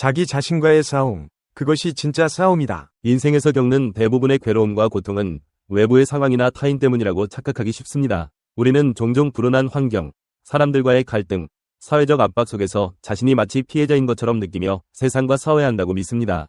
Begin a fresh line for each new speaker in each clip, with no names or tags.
자기 자신과의 싸움, 그것이 진짜 싸움이다.
인생에서 겪는 대부분의 괴로움과 고통은 외부의 상황이나 타인 때문이라고 착각하기 쉽습니다. 우리는 종종 불운한 환경, 사람들과의 갈등, 사회적 압박 속에서 자신이 마치 피해자인 것처럼 느끼며 세상과 싸워야 한다고 믿습니다.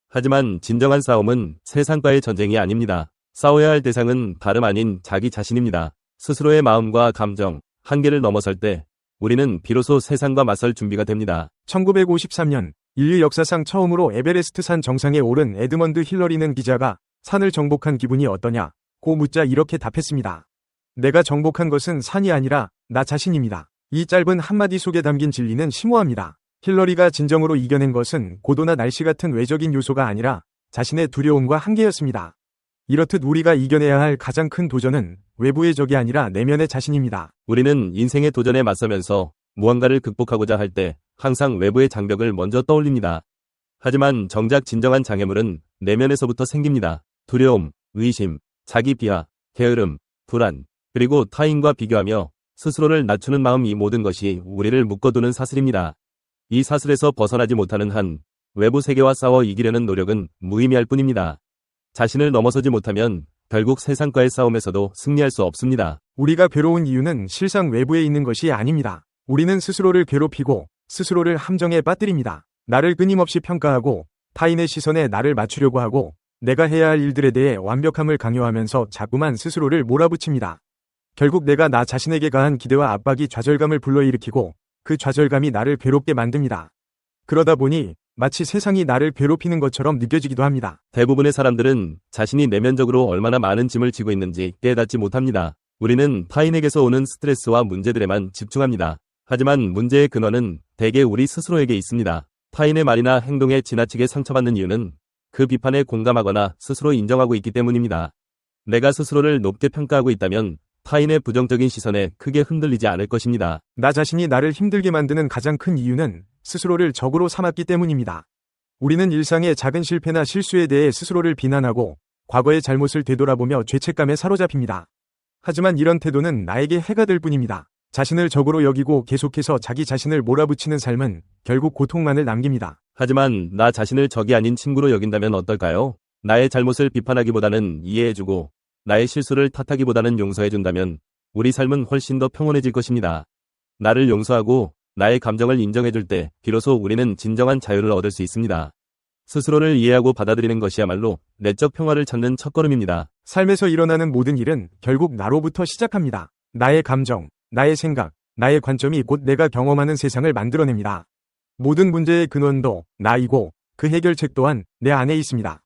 하지만 진정한 싸움은 세상과의 전쟁이 아닙니다. 싸워야 할 대상은 다름 아닌 자기 자신입니다. 스스로의 마음과 감정, 한계를 넘어설 때 우리는 비로소 세상과 맞설 준비가 됩니다.
1953년 인류 역사상 처음으로 에베레스트 산 정상에 오른 에드먼드 힐러리는 기자가 산을 정복한 기분이 어떠냐? 고 묻자 이렇게 답했습니다. 내가 정복한 것은 산이 아니라 나 자신입니다. 이 짧은 한마디 속에 담긴 진리는 심오합니다. 힐러리가 진정으로 이겨낸 것은 고도나 날씨 같은 외적인 요소가 아니라 자신의 두려움과 한계였습니다. 이렇듯 우리가 이겨내야 할 가장 큰 도전은 외부의 적이 아니라 내면의 자신입니다.
우리는 인생의 도전에 맞서면서 무언가를 극복하고자 할 때 항상 외부의 장벽을 먼저 떠올립니다. 하지만 정작 진정한 장애물은 내면에서부터 생깁니다. 두려움, 의심, 자기 비하, 게으름, 불안, 그리고 타인과 비교하며 스스로를 낮추는 마음, 이 모든 것이 우리를 묶어두는 사슬입니다. 이 사슬에서 벗어나지 못하는 한 외부 세계와 싸워 이기려는 노력은 무의미할 뿐입니다. 자신을 넘어서지 못하면 결국 세상과의 싸움에서도 승리할 수 없습니다.
우리가 괴로운 이유는 실상 외부에 있는 것이 아닙니다. 우리는 스스로를 괴롭히고 스스로를 함정에 빠뜨립니다. 나를 끊임없이 평가하고 타인의 시선에 나를 맞추려고 하고 내가 해야 할 일들에 대해 완벽함을 강요하면서 자꾸만 스스로를 몰아붙입니다. 결국 내가 나 자신에게 가한 기대와 압박이 좌절감을 불러일으키고 그 좌절감이 나를 괴롭게 만듭니다. 그러다 보니 마치 세상이 나를 괴롭히는 것처럼 느껴지기도 합니다.
대부분의 사람들은 자신이 내면적으로 얼마나 많은 짐을 지고 있는지 깨닫지 못합니다. 우리는 타인에게서 오는 스트레스와 문제들에만 집중합니다. 하지만 문제의 근원은 대개 우리 스스로에게 있습니다. 타인의 말이나 행동에 지나치게 상처받는 이유는 그 비판에 공감하거나 스스로 인정하고 있기 때문입니다. 내가 스스로를 높게 평가하고 있다면 타인의 부정적인 시선에 크게 흔들리지 않을 것입니다.
나 자신이 나를 힘들게 만드는 가장 큰 이유는 스스로를 적으로 삼았기 때문입니다. 우리는 일상의 작은 실패나 실수에 대해 스스로를 비난하고 과거의 잘못을 되돌아보며 죄책감에 사로잡힙니다. 하지만 이런 태도는 나에게 해가 될 뿐입니다. 자신을 적으로 여기고 계속해서 자기 자신을 몰아붙이는 삶은 결국 고통만을 남깁니다.
하지만 나 자신을 적이 아닌 친구로 여긴다면 어떨까요? 나의 잘못을 비판하기보다는 이해해주고 나의 실수를 탓하기보다는 용서해준다면 우리 삶은 훨씬 더 평온해질 것입니다. 나를 용서하고 나의 감정을 인정해줄 때 비로소 우리는 진정한 자유를 얻을 수 있습니다. 스스로를 이해하고 받아들이는 것이야말로 내적 평화를 찾는 첫걸음입니다.
삶에서 일어나는 모든 일은 결국 나로부터 시작합니다. 나의 감정, 나의 생각, 나의 관점이 곧 내가 경험하는 세상을 만들어냅니다. 모든 문제의 근원도 나이고 그 해결책 또한 내 안에 있습니다.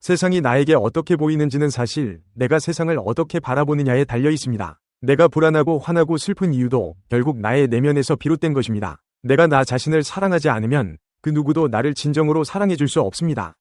세상이 나에게 어떻게 보이는지는 사실 내가 세상을 어떻게 바라보느냐에 달려 있습니다. 내가 불안하고 화나고 슬픈 이유도 결국 나의 내면에서 비롯된 것입니다. 내가 나 자신을 사랑하지 않으면 그 누구도 나를 진정으로 사랑해줄 수 없습니다.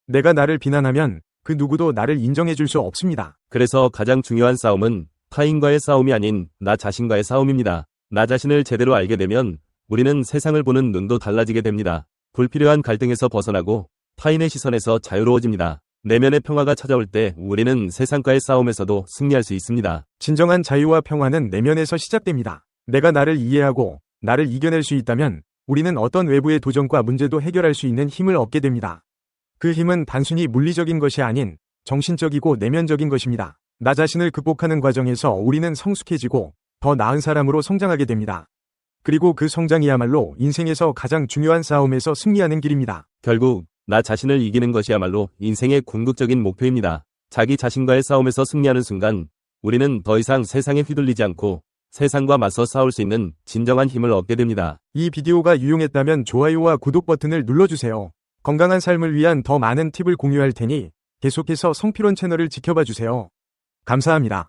내가 나를 비난하면 그 누구도 나를 인정해줄 수 없습니다.
그래서 가장 중요한 싸움은 타인과의 싸움이 아닌 나 자신과의 싸움입니다. 나 자신을 제대로 알게 되면 우리는 세상을 보는 눈도 달라지게 됩니다. 불필요한 갈등에서 벗어나고 타인의 시선에서 자유로워집니다. 내면의 평화가 찾아올 때 우리는 세상과의 싸움에서도 승리할 수 있습니다.
진정한 자유와 평화는 내면에서 시작됩니다. 내가 나를 이해하고 나를 이겨낼 수 있다면 우리는 어떤 외부의 도전과 문제도 해결할 수 있는 힘을 얻게 됩니다. 그 힘은 단순히 물리적인 것이 아닌 정신적이고 내면적인 것입니다. 나 자신을 극복하는 과정에서 우리는 성숙해지고 더 나은 사람으로 성장하게 됩니다. 그리고 그 성장이야말로 인생에서 가장 중요한 싸움에서 승리하는 길입니다.
결국 나 자신을 이기는 것이야말로 인생의 궁극적인 목표입니다. 자기 자신과의 싸움에서 승리하는 순간 우리는 더 이상 세상에 휘둘리지 않고 세상과 맞서 싸울 수 있는 진정한 힘을 얻게 됩니다.
이 비디오가 유용했다면 좋아요와 구독 버튼을 눌러주세요. 건강한 삶을 위한 더 많은 팁을 공유할 테니 계속해서 성필원 채널을 지켜봐 주세요. 감사합니다.